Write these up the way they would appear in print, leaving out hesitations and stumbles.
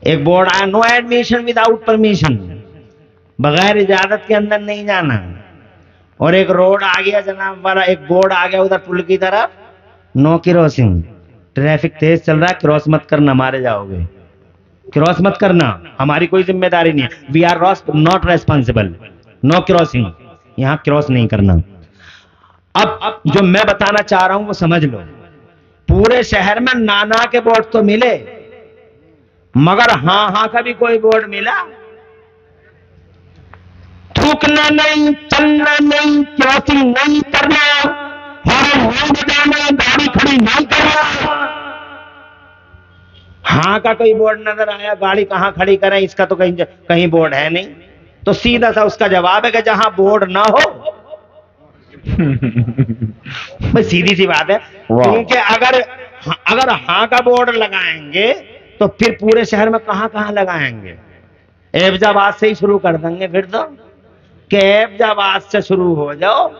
एक बोर्ड आया, no admission without permission, बगैर इजाजत के अंदर नहीं जाना। और एक रोड आ गया जनाब वाला, एक बोर्ड आ गया उधर पुल की तरफ, नो क्रॉसिंग, ट्रैफिक तेज चल रहा है, क्रॉस मत करना, मारे जाओगे, क्रॉस मत करना, हमारी कोई जिम्मेदारी नहीं है, we are not responsible, no crossing, यहां क्रॉस नहीं करना। अब जो मैं बताना चाह रहा हूं वो समझ लो। पूरे शहर में नाना के बोर्ड तो मिले, मगर हां हां का भी कोई बोर्ड मिला? थूकना नहीं, चलना नहीं, क्रॉसिंग नहीं करना, हॉर्न नहीं बजाना, गाड़ी खड़ी नहीं करना, हां का कोई बोर्ड नजर आया? गाड़ी कहां खड़ी करें इसका तो कहीं कहीं बोर्ड है नहीं। तो सीधा सा उसका जवाब है कि जहां बोर्ड ना हो भाई सीधी सी बात है, क्योंकि अगर हां का बोर्ड लगाएंगे तो फिर पूरे शहर में कहां कहां लगाएंगे? एबजाबाद से ही शुरू कर देंगे फिर तो, कि एबजाबाद से शुरू हो जाओ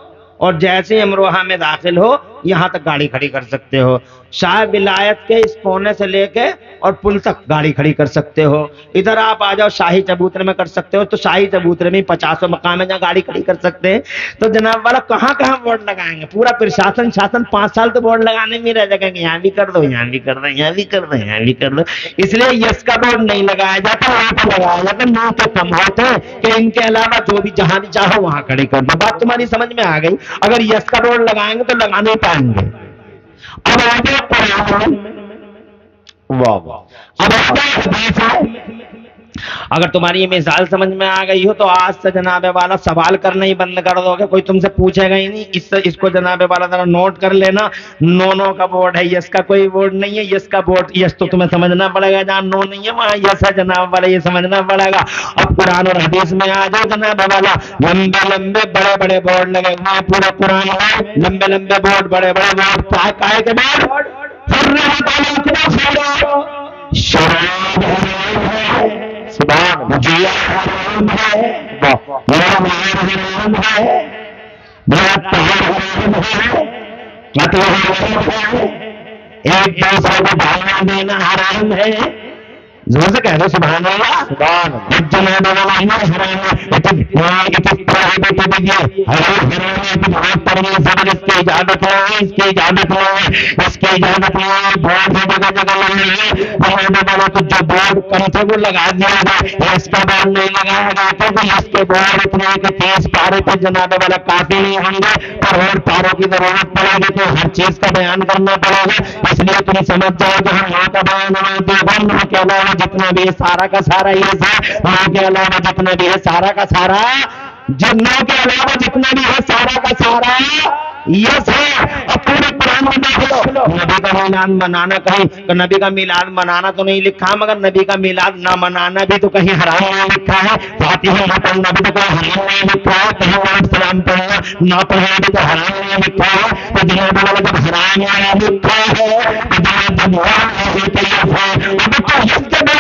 और जैसे ही अमरोहा में दाखिल हो यहां तक गाड़ी खड़ी कर सकते हो, शाह विलायत के इस कोने से लेके और पुल तक गाड़ी खड़ी कर सकते हो। इधर आप आ जाओ शाही चबूतरे में कर सकते हो, तो शाही चबूतरे में 50 मकाम है जहां गाड़ी खड़ी कर सकते हैं। तो जनाब वाला कहां कहां बोर्ड लगाएंगे? पूरा प्रशासन शासन 5 साल तो बोर्ड लगाने में रह जाएंगे, यहाँ भी कर दो, यहाँ भी कर दो, यहाँ भी कर दो, यहाँ भी कर दो। इसलिए यस का बोर्ड नहीं लगाया जाता, वहां पर लगाया जाता, नो तो कम होते हैं कि इनके अलावा जो भी जहां भी चाहो वहां खड़े कर दो। बात तुम्हारी समझ में आ गई? अगर यस का बोर्ड लगाएंगे तो लगा नहीं पाएंगे। अब आगे वाह वाह, अब आगे अगर तुम्हारी ये मिसाल समझ में आ गई हो तो आज से जनाबे वाला सवाल करना ही बंद कर दोगे, कोई तुमसे पूछेगा ही नहीं। इसको जनाबे वाला जरा नोट कर लेना, नो नो का बोर्ड है, यस का कोई बोर्ड नहीं है। यस का बोर्ड, यस तो तुम्हें समझना पड़ेगा, जहां नो नहीं है वहां यस है जनाब वाला, ये समझना पड़ेगा। अब कुरान और हदीस में आ जाओ जनाबे वाला, लंबे लंबे बड़े बड़े बोर्ड लगे हुए हैं पूरे कुरान में, लंबे लंबे बोर्ड, बड़े बड़े बोर्ड, काय के बोर्ड, शराब सुभान जुआ हराम है, हराम है, हराम है, एक दूसरे को भागना देना हराम है। जोर से कह दो सुभान अल्लाह, सुभान इसकी इजाजत नहीं है, इसकी इजाजत नहीं है, इसकी इजाजत नहीं है। बोर्ड जगह जगह लगाना है, तो जो बोर्ड कम थे वो लगा दिया गया, इसका बोर्ड नहीं लगाया गया था, तो इसके बोर्ड इतने 30 पारे पे जनाबे वाला काफी नहीं होंगे, पर और पारों की जरूरत पड़ेगी, तो हर चीज का बयान करना पड़ेगा। इसलिए तुम समझ जाओ कि हम यहाँ का बयान देगा के अलावा जितना भी है सारा का सारा ये है, मां के अलावा जितना भी है सारा का सारा, जन्नों के अलावा जितना भी है सारा का सारा यस है। अब पूरे कुरान में देख लो, नबी का मिलाद मनाना, कहीं तो नबी का मिलाद मनाना तो नहीं लिखा, मगर नबी का मिलाद ना मनाना भी तो कहीं हराम नहीं लिखा है। फातिहा ना पढ़ना भी तो कोई हराम नहीं लिखा है, कहीं सलाम पढ़ना ना पढ़ना भी तो हराम नहीं लिखा है। तो जनाब वाला जब हराम नहीं लिखा है तो जनाब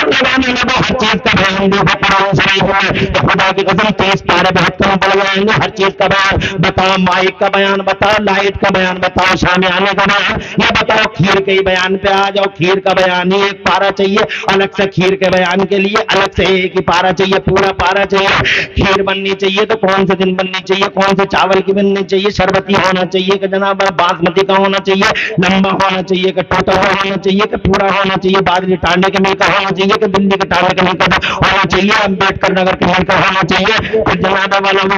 लगाने लगा, हर चीज का बयान देखो कुरान शरीफ में, तो खुदा की कसम 30 पारे 72 पड़ जाएंगे, हर चीज का बयान बताओ, माइक का बयान बताओ, लाइट का बयान बताओ, शामियाने का बयान, ये बताओ खीर के ही बयान पे आ जाओ, खीर का बयान ही एक पारा चाहिए अलग से, खीर के बयान के लिए अलग से एक ही पारा चाहिए, पूरा पारा चाहिए। खीर बननी चाहिए तो कौन से दिन बननी चाहिए, कौन से चावल की बननी चाहिए, शरबती होना चाहिए कि जनाब बासमती का होना चाहिए, लंबा होना चाहिए कि टूटा हुआ होना चाहिए कि पूरा होना चाहिए, बाजरी टांडे के मिल का होना चाहिए कि दिल्ली के टांडे के मिल का होना चाहिए, अम्बेडकर नगर के मिल का होना चाहिए। फिर जनाब वाला वो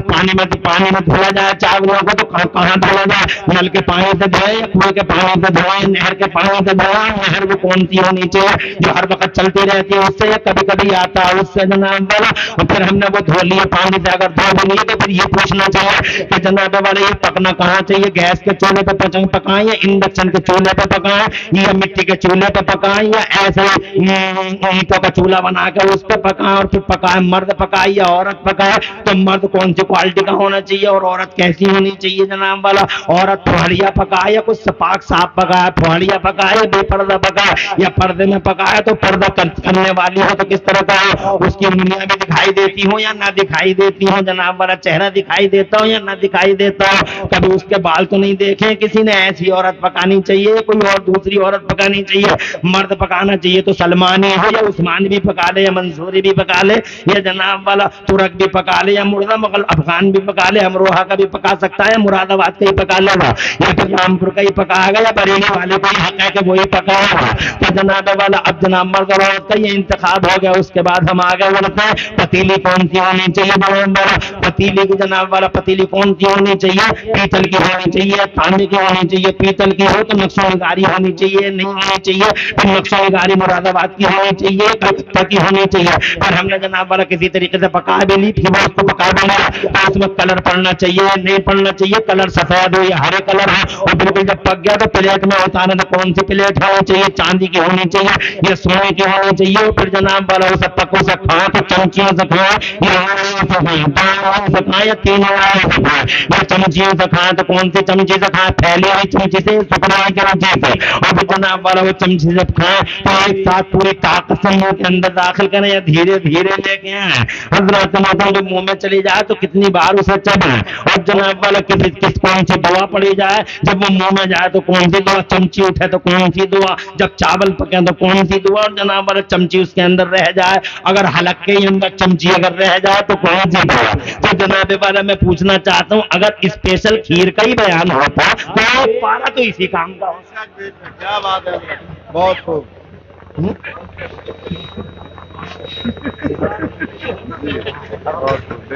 पानी में धोया जाए चावलों को, तो कहां धोया जाए, नल के पानी से धोए या कुएं के पानी से धोए, नहर के पानी से धोए, नहर वो कौन सी होनी चाहिए जो हर वक्त चलती रहती है उससे, या कभी कभी आता है उससे जनाब वाला। और फिर हमने वो धो लिए पानी से, अगर धो भी लिए तो फिर ये पूछना चाहिए कि जनाब वाले ये पकना कहाँ चाहिए, गैस के चूल्हे पे पकाएं या इंडक्शन के चूल्हे पे पकाएं या मिट्टी के चूल्हे पे पकाएं या ऐसे ईंटों का चूल्हा बना के उस पर पकाएं और फिर पकाएं, मर्द पकाए या औरत पकाए। तो मर्द मर्द कौन सी क्वालिटी का होना चाहिए और औरत कैसी होनी चाहिए जनाब वाला। औरत फुहड़िया पकाए या कुछ पाक साफ पकाए, फुहड़िया पकाए बेपर्दा पकाए या पर्दे में पकाए तो पर्दा करने वाली हो तो किस तरह का हो, उसकी उंगलियां भी दिखाई देती हो या ना दिखाई देती हो जनाब वाला, चेहरा दिखाई देता हो या ना दिखाई देता हो, कभी उसके बाल तो नहीं देखे किसी ने। ऐसी औरत पकानी चाहिए, कोई और दूसरी औरत पकानी चाहिए। मर्द पकाना चाहिए तो सलमानी हो या उस्मान भी पका ले या मंसूरी भी पका ले या जनाब वाला तुरक भी पका ले या मुर्दा मुगल अफगान भी पका ले, अमरोहा का भी पका सकता है, मुरादाबाद का ही पका लेगा या फिर रामपुर का ही पकाएगा या बरेली वाले को ही हक है कि वही पकाएगा। तो जनाब वाला अब जनाब मर्द और औरत का ये इंतखाब हो गया। उसके बाद हम आगे बढ़ते हैं, पतीली कौन सी होनी चाहिए जनाब वाला। पतीली की जनाब वाला पतीली कौन सी होनी चाहिए, पीतल की होनी चाहिए, तांबे की होनी चाहिए। पीतल की हो तो नक्शोनिगारी होनी चाहिए, नहीं होनी चाहिए फिर नक्शोनिगारी मुरादाबाद की होनी चाहिए, कलकत्ता की होनी चाहिए। पर हमने जनाब वाला किसी तरीके से पका भी ली, फिर उसको पका भी लिया तो उसमें कलर पड़ना चाहिए, नहीं पड़ना चाहिए, कलर सफेद हो या हरे कलर हो, और बिल्कुल जब पक गया तो प्लेट में उतारना तो कौन सी प्लेट होनी चाहिए, चांदी की होनी चाहिए या सोने की होनी चाहिए। और फिर जनाब वाला उसे पको से खाए तो चमचियों से खाए या तीन या चमचियों से खाए तो कौन सी चमची से खाए, फैली हुई चमची से, सुखना चमची से। और फिर जनाब वाला वो चमची से खाए तो एक साथ पूरी ताकत से मुंह के अंदर दाखिल करें या धीरे धीरे लेके आए। हजरत जो मुंह में चली जाए तो कितनी बार उसे चबाएं। और जनाब वाला किस कौन सी दवा पड़ी जाए, जब वो मुंह में जाए तो कौन सी दवा, चमची उठे तो कौन सी दवा, जब चावल पके तो कौन सी दवा, और जनाब वाला चमची उसके अंदर रह जाए, अगर हलक के अंदर चमची अगर रह जाए तो कौन सी दवा। तो जनाब वाला मैं पूछना चाहता हूँ, अगर स्पेशल खीर का ही बयान होता तो पारा तो इसी काम का होता। क्या बात है, बहुत खूब।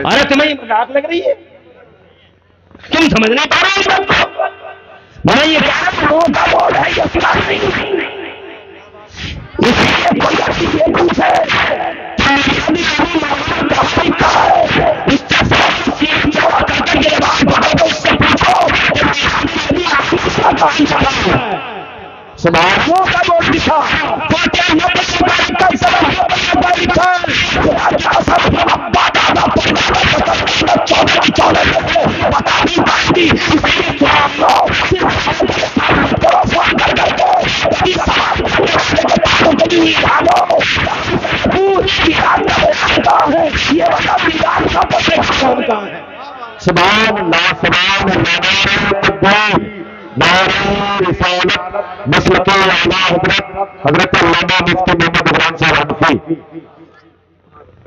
अरे तुम्हें ये मजाक लग रही है, तुम समझ नहीं पा रहे हो। मैं ये बोर्ड है ये सुना नहीं, सुबह का बोर्ड लिखा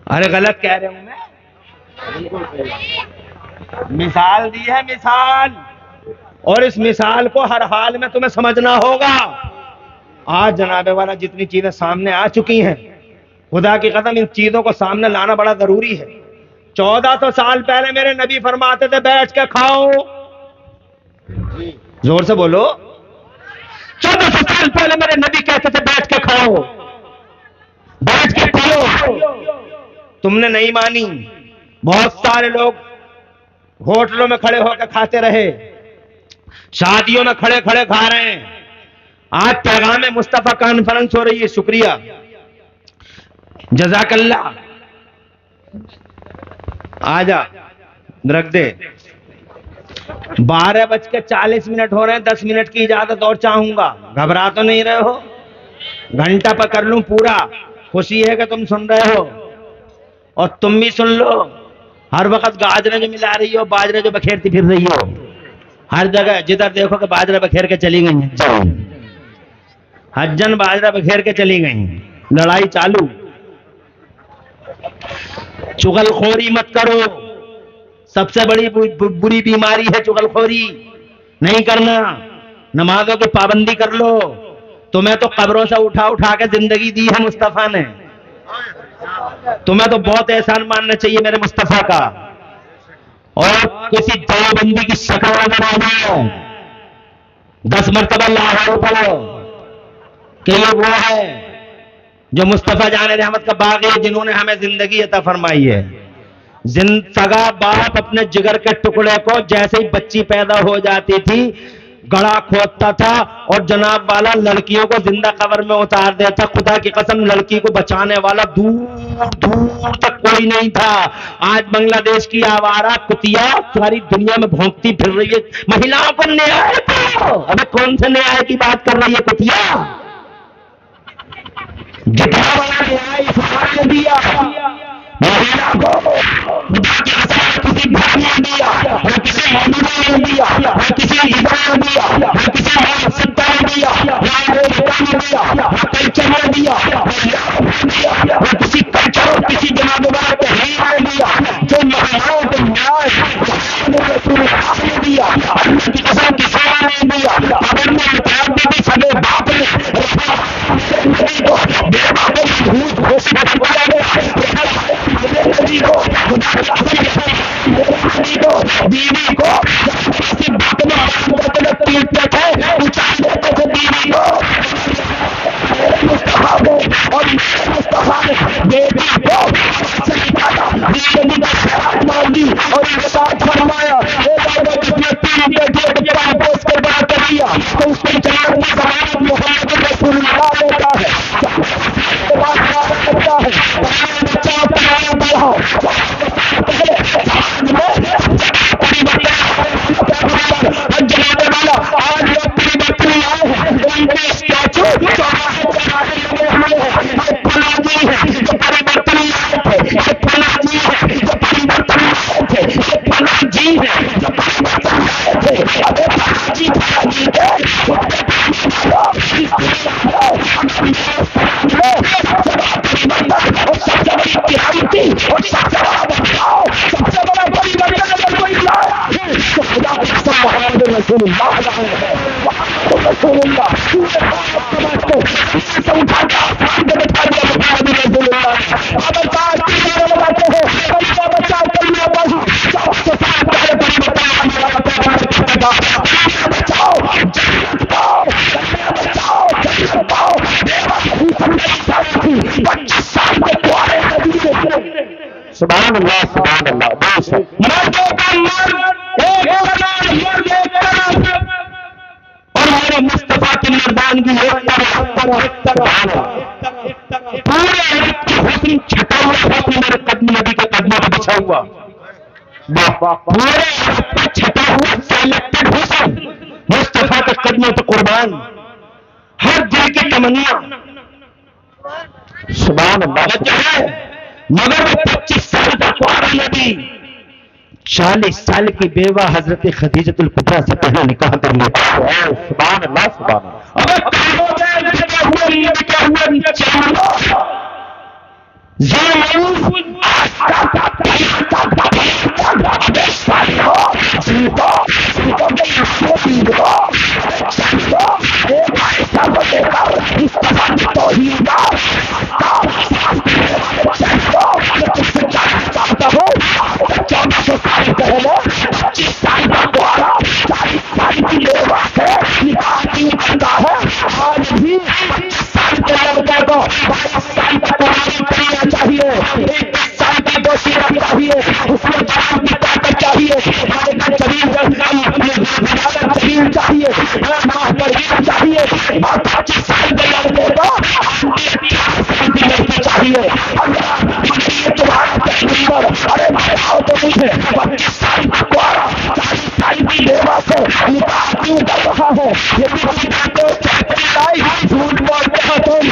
अरे गलत कह रहे हूं मैं, मिसाल दी है मिसाल, और इस मिसाल को हर हाल में तुम्हें समझना होगा। आज जनाबे वाला जितनी चीजें सामने आ चुकी हैं, खुदा की कसम इन चीजों को सामने लाना बड़ा जरूरी है। 1400 साल पहले मेरे नबी फरमाते थे बैठ के खाओ, जोर से बोलो। 1400 साल पहले मेरे नबी कहते थे बैठ के खाओ, बैठ के पियो। तुमने नहीं मानी, बहुत सारे लोग होटलों में खड़े होकर खाते रहे, शादियों में खड़े खड़े खा रहे हैं। आज पैगाम मुस्तफा कॉन्फ्रेंस हो रही है, शुक्रिया जज़ाकल्लाह। आजा रख दे। 12:40 हो रहे हैं, 10 मिनट की इजाजत और चाहूंगा। घबरा तो नहीं रहे हो? घंटा पर कर लूं पूरा। खुशी है कि तुम सुन रहे हो और तुम भी सुन लो। हर वक्त गाजरे जो मिला रही हो, बाजरे जो बखेरती फिर रही हो, हर जगह जिधर देखो कि बाजरा बखेर के चली गई हैं, हज्जन बाजरा बखेर के चली गई। लड़ाई चालू। चुगलखोरी मत करो, सबसे बड़ी बुरी बीमारी है चुगलखोरी। नहीं करना, नमाजों की पाबंदी कर लो। तुम्हें तो कब्रों से उठा उठा के जिंदगी दी है मुस्तफा ने, तुम्हें तो बहुत एहसान मानना चाहिए मेरे मुस्तफा का। और किसी देवबंदी की शक्ल नजर आ जाए, 10 मरतबा अल्लाह पढ़ो कि ये वो है जो मुस्तफा जाने रहमत का बाग़ी है, जिन्होंने हमें जिंदगी अता फरमाई है। सगा बाप अपने जिगर के टुकड़े को जैसे ही बच्ची पैदा हो जाती थी गड़ा खोदता था और जनाब वाला लड़कियों को जिंदा कब्र में उतार देता। खुदा की कसम लड़की को बचाने वाला दूर दूर तक कोई नहीं था। आज बांग्लादेश की आवारा कुतिया सारी दुनिया में भौंकती फिर रही है, महिलाओं को न्याय दो। अबे कौन से न्याय की बात कर रही है कुतिया? जितना बड़ा न्याय सरकार ने दिया महिला को, किसी भाई ने दिया, किसी मौलवी ने दिया, किसी ईसा ने दिया, किसी सिद्धा ने दिया, कल्चर ने दिया, किसी कल्चर और किसी जनाब वाला तहरीर ने दिया, जो महिलाओं को न्याय ने दिया, किसी किसान ने दिया, अगर मैं उतार दी थी सगे बाप ने झूठ घोषणा किया बीवी को पीटते थे, उचार देते थे बीवी को, और बेटी को मान दी और इसके साथ फरमाया पोस्ट कर बात कर दिया तो उसके जवाब में समाज मोहम्मद रसूलुल्लाह देता है, करता है, बच्चा बनाया दिया आज लोग परिवर्तन आए हैं, उनके स्टैचू फलाजी है जो परिवर्तन आए थे, फलाजी है जो परिवर्तन आए थे, फलाजी है जो परिवर्तन आए थे, अबे फलाजी फलाजी सबसे बड़ी क्रांति और सबसे बड़ा परिवर्तन अगर कोई लाया तो खुदा मोहम्मद रसूलुल्लाह रसूलुल्लाह बैठा दिया मोहम्मद रसूलुल्लाह। अगर बात बताते हैं बच्चा बच्चा करना पड़ा सबसे पहले परिवर्तन बचाओ सुभान अल्लाह सुभान अल्लाह। मर्दों का मर्द एक और मेरे मुस्तफा की मर्दानगी एक तरफ पूरे हुस्न छटा हुआ हुस्न मेरे कदम नबी के कदमों में बिछा हुआ, पूरे छटा हुआ सेलेक्टेड हुस्न मुस्तफा के कदमों पे कुर्बान, हर दिल की तमन्ना सुभान अल्लाह। मगर वो 25 साल का कुआरा नबी 40 साल की बेवा हजरत खदीजतुल कुबरा से पहले निकाह कर लेता है। सुभान अल्लाह सुभान आज भी 25 साल के लड़के को 22 साल का तैयारी करना चाहिए, 21 साल का दोषी चाहिए, उसमें जवाब की ताकत चाहिए, जमीन चाहिए, चाहिए, और 25 साल के लड़के को चाहिए। अरे तो मुझे 25 साल का कुआरा 40 साल की बेवा से निकाह क्यों कर रहा है? यदि झूठ बोलते हो तुम,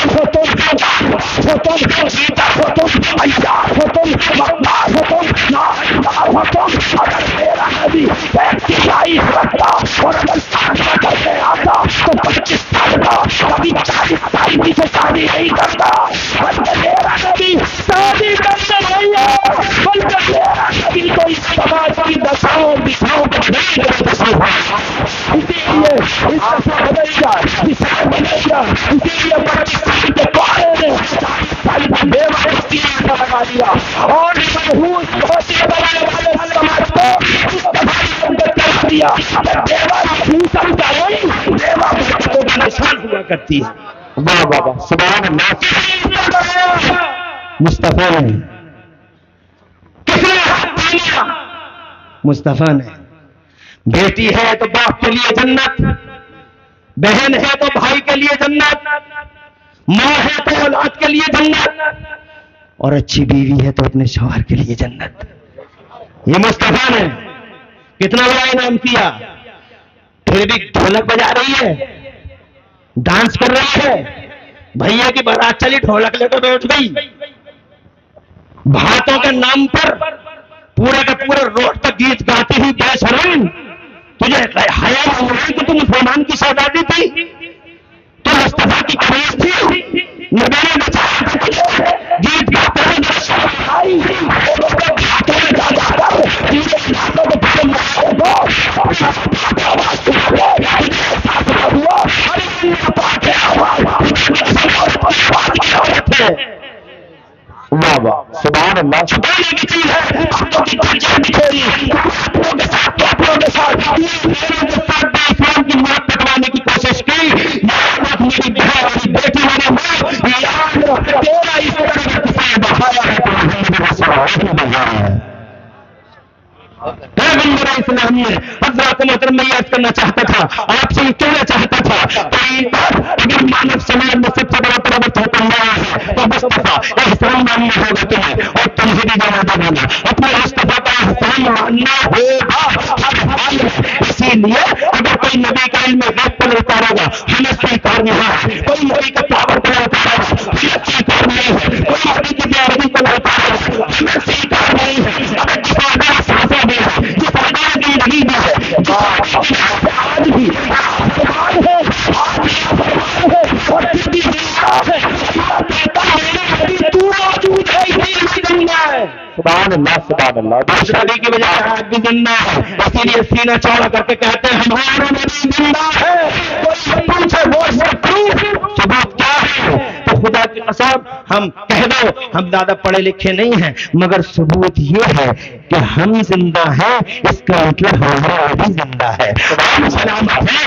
हो तुम, सीता हो तुम, अय्यार हो तुम, मक्कार हो तुम, नादार हो तुम, अगर मेरा नबी 35 रखता और अगर साधना करके आता तो 25 साल का कभी 40 साल की से शादी नहीं करता। बल्कि मेरा नबी शादी करते नहीं है, बल्कि मेरा नबी तो इस समाज की दशाओं दिशाओं को नहीं करता। इसीलिए इस दशा बदल जाए, दिशा बदल जाए, इसीलिए 25 साल के कुआरे ने 40 साल की बेवकूफी का लगा दिया और मनहूस होती बनाने वाले समाज को कर दिया। देवा का नहीं, देवा निशान हुआ करती है। वाह वाह वाह सुभान अल्लाह। मुस्तफा ने किसने मुस्तफा ने बेटी है तो बाप के लिए जन्नत, बहन है तो भाई के लिए जन्नत, माँ है तो औलाद के लिए जन्नत, और अच्छी बीवी है तो अपने शौहर के लिए जन्नत। ये मुस्तफा ने कितना बड़ा इनाम किया। फिर भी ढोलक बजा रही है, डांस कर रही है, भैया की बारात चली, ढोलक लेकर बैठ गई, भातों के नाम पर पूरे का पूरा रोड तक गीत गाती हुई बेशरम, तुझे हया नहीं है कि तू मुसलमान की शहजादी थी, तो मुस्तफा की कमीज थी, नबी ने बचाया था तुझे, गीत गाते हुए वाह वाह, सुभान अल्लाह। छुपाने की चीज है, इस्लाम की मौत कटवाने की कोशिश की, मेरी बहन वाली बेटी वाली माँ, तेरा इस पैगंबर इस्लाम ने हज़रत मोहतरम में याद करना चाहता था, आपसे कहना चाहता था कि अगर मानव समाज में सबसे बड़ा परिवर्तन है तो मुस्तफा एहसान मानना होगा तुम्हें, और तुम्हें भी जाना देना अपने मुस्तफा का एहसान मानना होगा हर हाल में। इसीलिए अगर कोई नबी का इल्म गैब पर उतारेगा हमें स्वीकार नहीं है, कोई नबी का पावर पर उतारेगा हमें स्वीकार नहीं है, कोई नबी की ज़ियारत पर उतारेगा हमें स्वीकार नहीं है। अगर किसी सांसें भी है, जिस आदमी की जिंदगी में है, आज भी आसमान है, और कितनी है, तू मौजूद है, इसी दुनिया है। सुभान अल्लाह, सुभान अल्लाह। शादी की वजह से आज भी जिंदा है, इसीलिए सीना चौड़ा करके कहते हैं हमारा नबी जिंदा है। कोई पूछे वो सबूत क्या है, तो खुदा की कसम हम कह दो हम ज्यादा पढ़े लिखे नहीं हैं, मगर सबूत ये है कि हम जिंदा हैं, इसका मतलब हमारा नबी जिंदा है। हम सलामत हैं,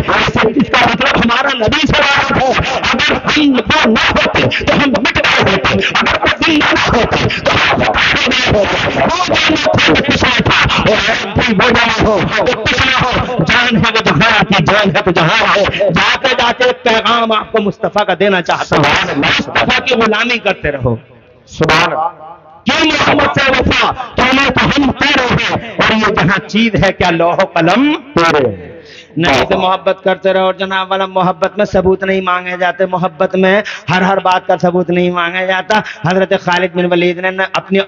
इसका मतलब हमारा नबी सलामत है। अगर हम वो ना होते तो हम मिट गए होते, अगर हम जिंदा ना होते तो हम जान है वो जहां की, जान है तो जहां है। जाते जाते पैगाम आपको मुस्तफा का देना चाहता हूं, मुस्तफा की गुलामी करते रहो। सुभान अल्लाह। क्यों मोहम्मद से वफा, तो हम तेरे हैं, और ये जहां चीज है क्या लौह कलम तेरे। नबी से मोहब्बत करते रहो। और जनाब वाला मोहब्बत में सबूत नहीं मांगे जाते, मोहब्बत में हर बात का सबूत नहीं मांगा जाता। हजरत खालिद बिन वलीद ने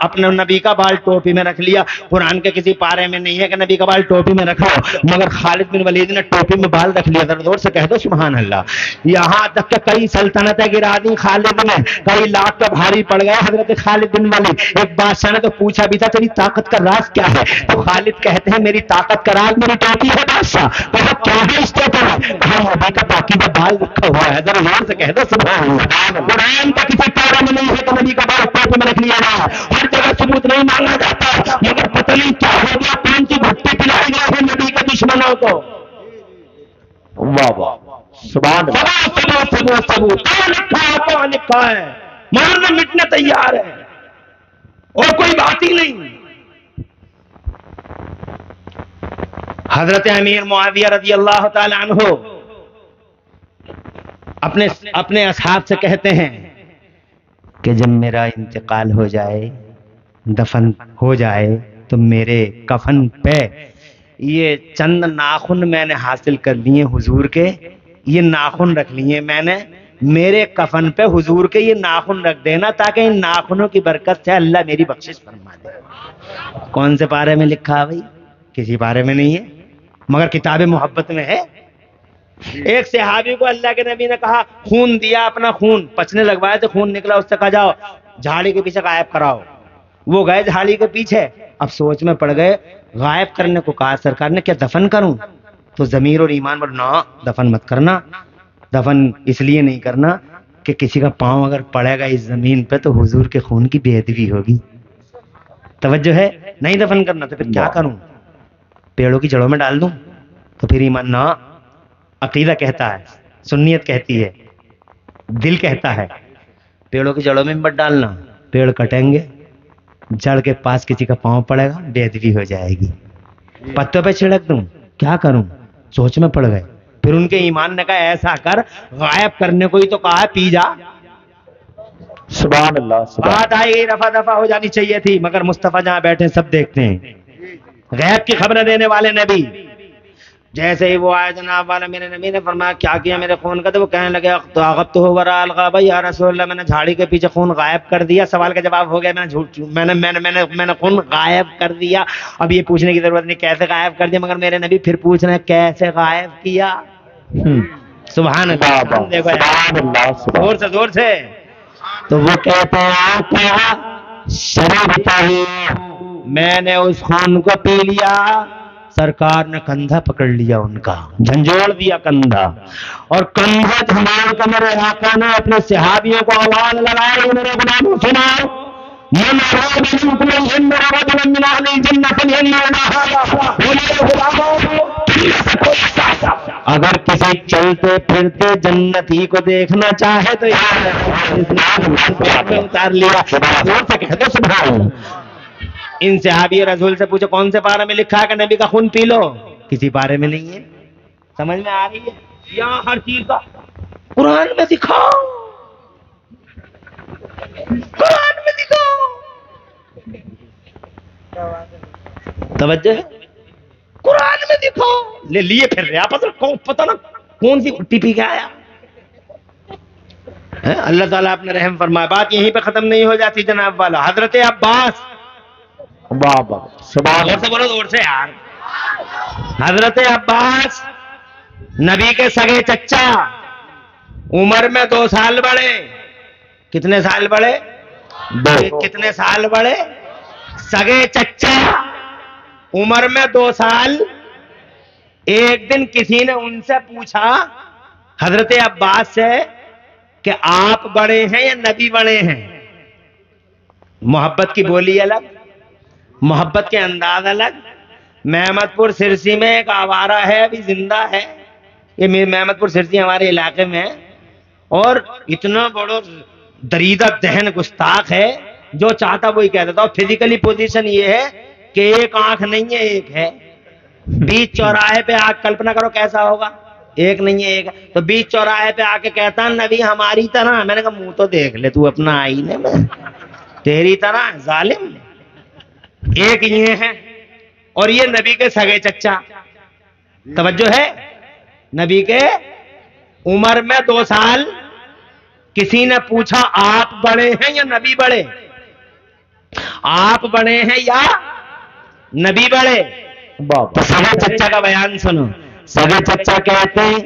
अपने नबी का बाल टोपी में रख लिया। कुरान के किसी पारे में नहीं है कि नबी का बाल टोपी में रख लो, मगर खालिद बिन वलीद ने टोपी में बाल रख लिया। जोर से कह दो सुभान अल्लाह। यहाँ तक कि कई सल्तनतें गिरा दी खालिद ने, कई लाख का भारी पड़ गया हजरत खालिद बिन वलीद। एक बादशाह ने तो पूछा भी था तेरी ताकत का राज क्या है, तो खालिद कहते हैं मेरी ताकत का राज मेरी टोपी है बादशाह। क्या है इस टोपी में, नबी का पाकीज़ा बाल रखा हुआ है। जरा जोर से कह दो सुभान अल्लाह। कुरान का किसी पारे में नहीं है तो नबी का बाल टोपी में रख लिया गया। हर जगह सबूत नहीं मांगा जाता, मगर पता नहीं क्या हो गया, कौन सी भट्टी पिलाई गई है नबी के दुश्मनों को। वाह वाह, सुभान अल्लाह। सबूत कहाँ लिखा है, मारने मिटने तैयार है, और कोई बात ही नहीं। हजरत अमीर मुआविया रज़ी अल्लाह ताला अन्हु अपने असहाब से कहते हैं कि जब मेरा इंतकाल हो जाए, दफन हो जाए, तो मेरे कफन पे ये चंद नाखून मैंने हासिल कर लिए हुजूर के, ये नाखून रख लिए मैंने, मेरे कफन पे हुजूर के ये नाखून रख देना, ताकि इन नाखूनों की बरकत से अल्लाह मेरी बख्शिश फरमा दे। कौन से पारे में लिखा है भाई? किसी पारे में नहीं है, मगर किताब मोहब्बत में है। एक सहाबी को अल्लाह के नबी ने कहा, खून दिया, अपना खून पचने लगवाया तो खून निकला, उससे कहा जाओ झाड़ी के पीछे गायब कराओ। वो गए झाड़ी के पीछे, अब सोच में पड़ गए, गायब करने को कहा सरकार ने, क्या दफन करूं? तो जमीर और ईमान बोले ना, दफन मत करना। दफन इसलिए नहीं करना कि किसी का पांव अगर पड़ेगा इस जमीन पे तो हुजूर के खून की बेअदबी होगी। तवज्जो है? नहीं दफन करना। तो फिर क्या करूं? पेड़ों की जड़ों में डाल दूं? तो फिर ईमान ना, अकीदा कहता है, सुन्नियत कहती है, दिल कहता है पेड़ों की जड़ों में मत डालना, पेड़ कटेंगे, जड़ के पास किसी का पांव पड़ेगा, बेअदबी हो जाएगी। पत्तों पे छिड़क दूं? क्या करूं, सोच में पड़ गए। फिर उनके ईमान ने कहा ऐसा कर, गायब करने को ही तो कहा है, पी जा। सुभान अल्लाह, सुभान बात आई गई, रफा दफा हो जानी चाहिए थी, मगर मुस्तफा जहां बैठे सब देखते हैं। गैब की खबरें देने वाले नबी, जैसे ही वो आया जनाब वाला, मेरे नबी ने फरमाया क्या किया मेरे खून का, तो वो कहने लगे तो आगब तो हो वरा अलगा भाई या रसूल अल्लाह, मैंने झाड़ी के पीछे खून गायब कर दिया। सवाल का जवाब हो गया, मैंने झूठ मैंने खून गायब कर दिया। अब ये पूछने की जरूरत नहीं कैसे गायब कर दिया, मगर मेरे नबी फिर पूछ रहे हैं कैसे गायब किया। सुभान अल्लाह, देखो जोर से जोर से। तो वो कहते हैं क्या शरीर चाहिए, मैंने उस खून को पी लिया। सरकार ने कंधा पकड़ लिया उनका, झंझोड़ दिया कंधा, और कंधा झंझोड़ कर मेरे आका ने अपने सहाबियों को आवाज लगाई, मेरे गुलामों सुनाओ, अगर किसी चलते फिरते जन्नती को देखना चाहे तो उतार लिया। इन सहाबी रसूल से पूछो कौन से पारे में लिखा है कि नबी का खून पी लो, किसी पारे में नहीं है। समझ में आ रही है? यहाँ हर चीज का कुरान में दिखाओ, कुरान में दिखाओ। तवज्जो है, कुरान में दिखाओ। ले लिए फिर रहे आपस में, पता ना कौन सी उल्टी पी के आया है। अल्लाह ताला अपने रहम फरमाए। बात यहीं पे खत्म नहीं हो जाती जनाब वाला। हजरत अब्बास, वाह वाह, सुभान जोर से बोलो, जोर से यार। हजरत अब्बास नबी के सगे चच्चा, उम्र में 2 साल बड़े। कितने साल बड़े? 2। कितने साल बड़े? सगे चच्चा, उम्र में 2 साल। एक दिन किसी ने उनसे पूछा हजरत अब्बास से कि आप बड़े हैं या नबी बड़े हैं? मोहब्बत की बोली अलग, मोहब्बत के अंदाज अलग। मेहमदपुर सिरसी में एक आवारा है, अभी जिंदा है। ये मेहमदपुर सिरसी हमारे इलाके में है, और इतना बड़ा दरीदा दहन गुस्ताख है, जो चाहता वही कह देता। और फिजिकली पोजीशन ये है कि एक आंख नहीं है, एक है। बीच चौराहे पे आके कल्पना करो कैसा होगा, एक नहीं है एक है। तो बीच चौराहे पे आके कहता नबी हमारी तरह। मैंने कहा मुंह तो देख ले तू अपना आईने में, तेरी तरह जालिम। एक ये है, और ये नबी के सगे चच्चा। तवज्जो है, नबी के उम्र में 2 साल। किसी ने पूछा आप बड़े हैं या नबी बड़े? आप बड़े हैं या नबी बड़े? तो सगे चच्चा का बयान सुनो। सगे चच्चा कहते हैं